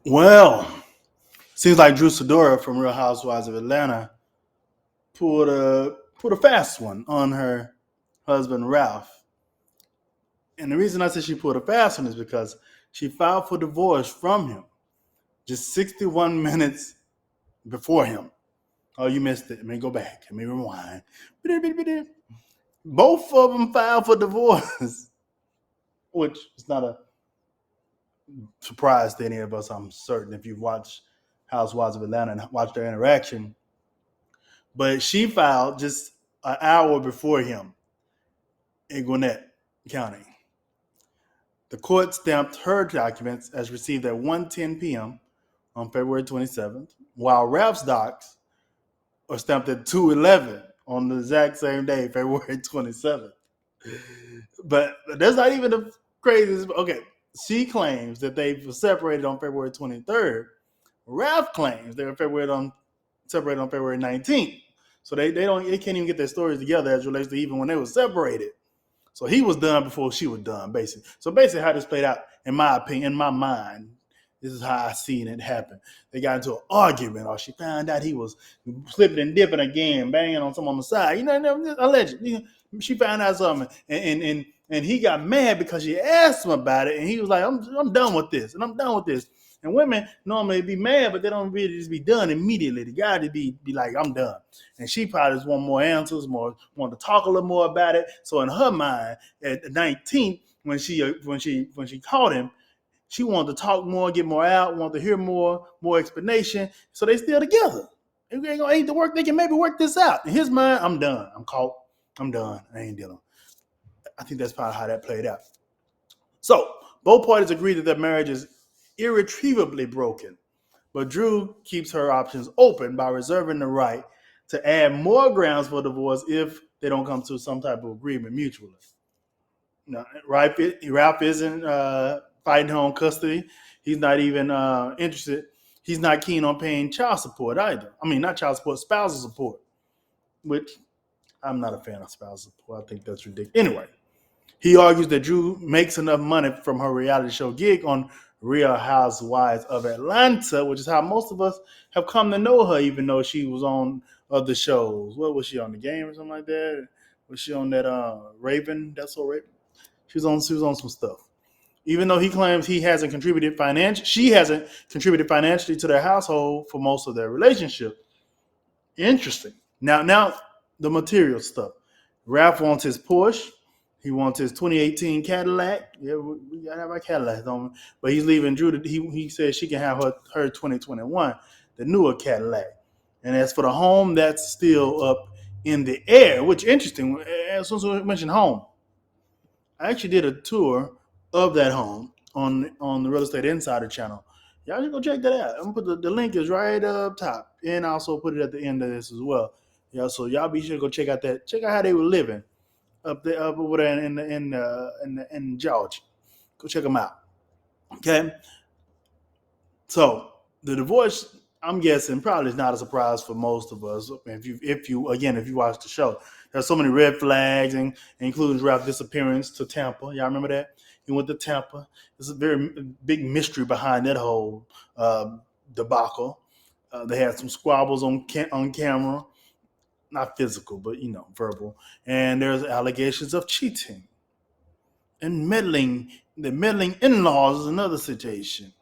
Well, seems like Drew Sidora from Real Housewives of Atlanta pulled a fast one on her husband Ralph. And the reason I say she pulled a fast one is because she filed for divorce from him just 61 minutes before him. Oh, you missed it. Let me go back. Let me rewind. Both of them filed for divorce, which is not a surprise to any of us, I'm certain, if you've watched Housewives of Atlanta and watched their interaction. But she filed just an hour before him in Gwinnett County. The court stamped her documents as received at 1:10 p.m. on February 27th, while Ralph's docs are stamped at 2:11 on the exact same day, February 27th. But that's not even the craziest. Okay, she claims that they were separated on February 23rd. Ralph claims they were separated on February 19th. So they can't even get their stories together as relates to even when they were separated. So he was done before she was done, basically. So basically, how this played out, in my opinion, in my mind, this is how I seen it happen. They got into an argument, or she found out he was slipping and dipping again, banging on someone on the side. Allegedly, she found out something, and he got mad because she asked him about it, and he was like, "I'm done with this, and I'm done with this." And women normally be mad, but they don't really just be done immediately. The guy to be like, "I'm done," and she probably just want more answers, want to talk a little more about it. So in her mind, at the 19th, when she caught him, she wanted to talk more, get more out, wanted to hear more explanation. So they still together. If they ain't gonna hate the work, they can maybe work this out. In his mind, I'm done. I'm caught. I'm done. I ain't dealing. I think that's probably how that played out. So both parties agree that their marriage is irretrievably broken, but Drew keeps her options open by reserving the right to add more grounds for divorce if they don't come to some type of agreement mutually. No, Ralph isn't fighting her own custody. He's not even interested. He's not keen on paying child support either. I mean, not child support, spousal support, which I'm not a fan of spousal support. I think that's ridiculous. Anyway, he argues that Drew makes enough money from her reality show gig on Real Housewives of Atlanta, which is how most of us have come to know her, even though she was on other shows. What was she on, the game or something like that? Was she on that Raven? That's so Raven. She was on some stuff. Even though he claims he hasn't contributed financially, she hasn't contributed financially to their household for most of their relationship. Interesting. Now the material stuff. Ralph wants his Porsche. He wants his 2018 Cadillac. Yeah, we gotta have our Cadillacs on. But he's leaving Drew. He says she can have her 2021, the newer Cadillac. And as for the home, that's still up in the air. Which interesting. As soon as we mentioned home, I actually did a tour of that home on the Real Estate Insider channel. Y'all should go check that out. I'm gonna put the link is right up top, and I also put it at the end of this as well. Yeah, so y'all be sure to go check out that. Check out how they were living up over there in Georgia. Go check them out. Okay. So the divorce, I'm guessing, probably is not a surprise for most of us. If you watch the show, there's so many red flags, and including Ralph's disappearance to Tampa. Y'all remember that? He went to Tampa. There's a very big mystery behind that whole debacle. They had some squabbles on camera, not physical, but verbal. And there's allegations of cheating and meddling. The meddling in-laws is another situation.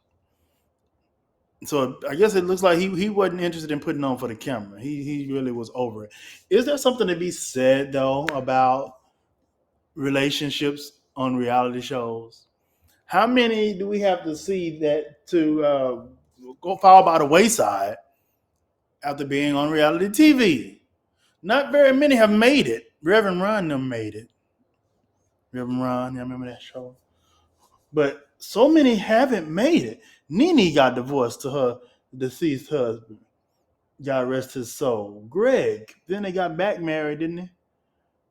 So I guess it looks like he wasn't interested in putting on for the camera. He really was over it. Is there something to be said though about relationships on reality shows? How many do we have to see that to go fall by the wayside after being on reality TV? Not very many have made it. Reverend Ron them made it. Reverend Ron, you remember that show? But so many haven't made it. Nene got divorced to her deceased husband. God rest his soul. Greg. Then they got back married, didn't they?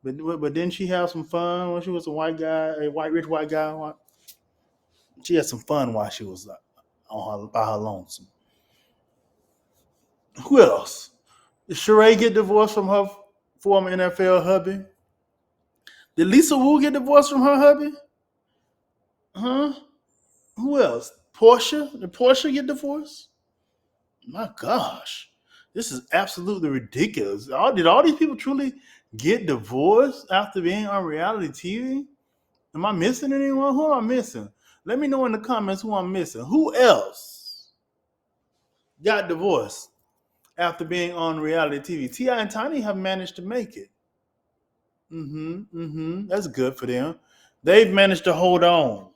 But didn't she have some fun when she was a white guy, rich white guy? She had some fun while she was by her lonesome. Who else? Did Sheree get divorced from her former NFL hubby? Did Lisa Wu get divorced from her hubby? Huh? Who else? Portia? Did Portia get divorced? My gosh, this is absolutely ridiculous. Did all these people truly get divorced after being on reality TV? Am I missing anyone? Who am I missing? Let me know in the comments who I'm missing. Who else got divorced after being on reality TV? T.I. and Tiny have managed to make it. That's good for them. They've managed to hold on.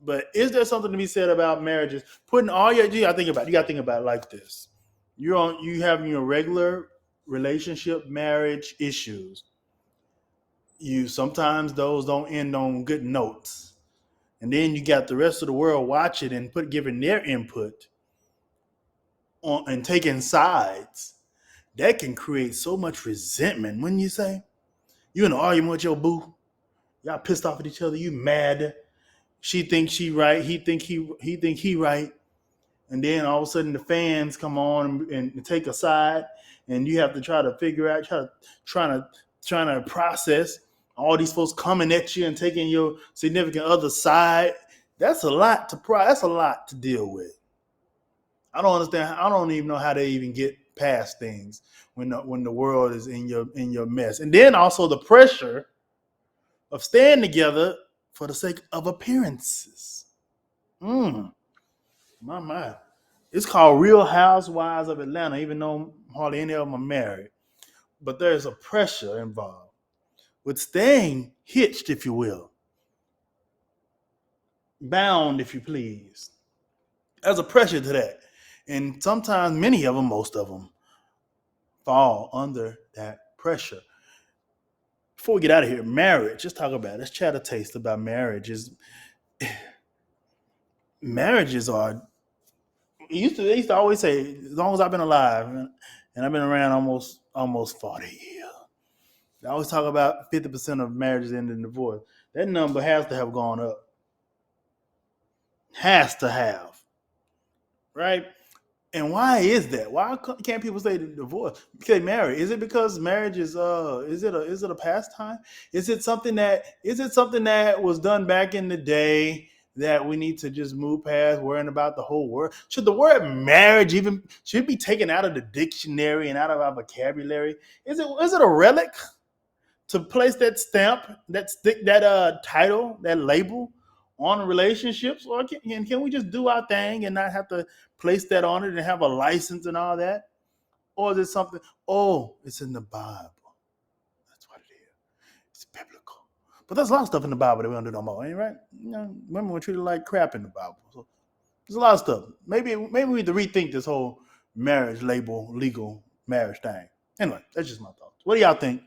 But is there something to be said about marriages? Putting all you gotta think about it like this. You having your regular relationship marriage issues. You sometimes those don't end on good notes. And then you got the rest of the world watching and giving their input on and taking sides. That can create so much resentment, wouldn't you say? You in an argument with your boo, y'all pissed off at each other, you mad. She thinks she right, he think he right. And then all of a sudden the fans come on and take a side, and you have to try to figure out, trying to process all these folks coming at you and taking your significant other side. That's a lot that's a lot to deal with. I don't understand. I don't even know how they even get past things when the world is in your mess. And then also the pressure of staying together for the sake of appearances. My my. It's called Real Housewives of Atlanta, even though hardly any of them are married. But there's a pressure involved with staying hitched, if you will, bound, if you please. There's a pressure to that. And sometimes, many of them, most of them, fall under that pressure. Before we get out of here, marriage, let's talk about it. Let's chat a taste about marriages. Marriages are, they used to always say, as long as I've been alive, and I've been around almost 40 years. They always talk about 50% of marriages end in divorce. That number has to have gone up. Has to have. Right? And why is that? Why can't people say divorce? Say marriage? Is it because marriage is it a pastime? Is it something that was done back in the day that we need to just move past, worrying about the whole word? Should the word marriage even should be taken out of the dictionary and out of our vocabulary? Is it a relic to place that stamp, that title, that label on relationships, or can we just do our thing and not have to place that on it and have a license and all that? Or is it something? Oh, it's in the Bible. That's what it is. It's biblical. But there's a lot of stuff in the Bible that we don't do no more, ain't right? Women were treated like crap in the Bible. So there's a lot of stuff. Maybe we need to rethink this whole marriage label, legal marriage thing. Anyway, that's just my thoughts. What do y'all think?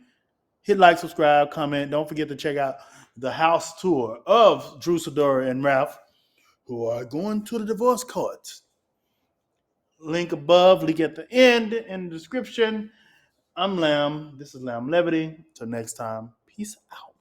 Hit like, subscribe, comment. Don't forget to check out the house tour of Drew, Sidora, and Ralph, who are going to the divorce court. Link above, link at the end in the description. I'm Lamb. This is Lamb Levity. Till next time, peace out.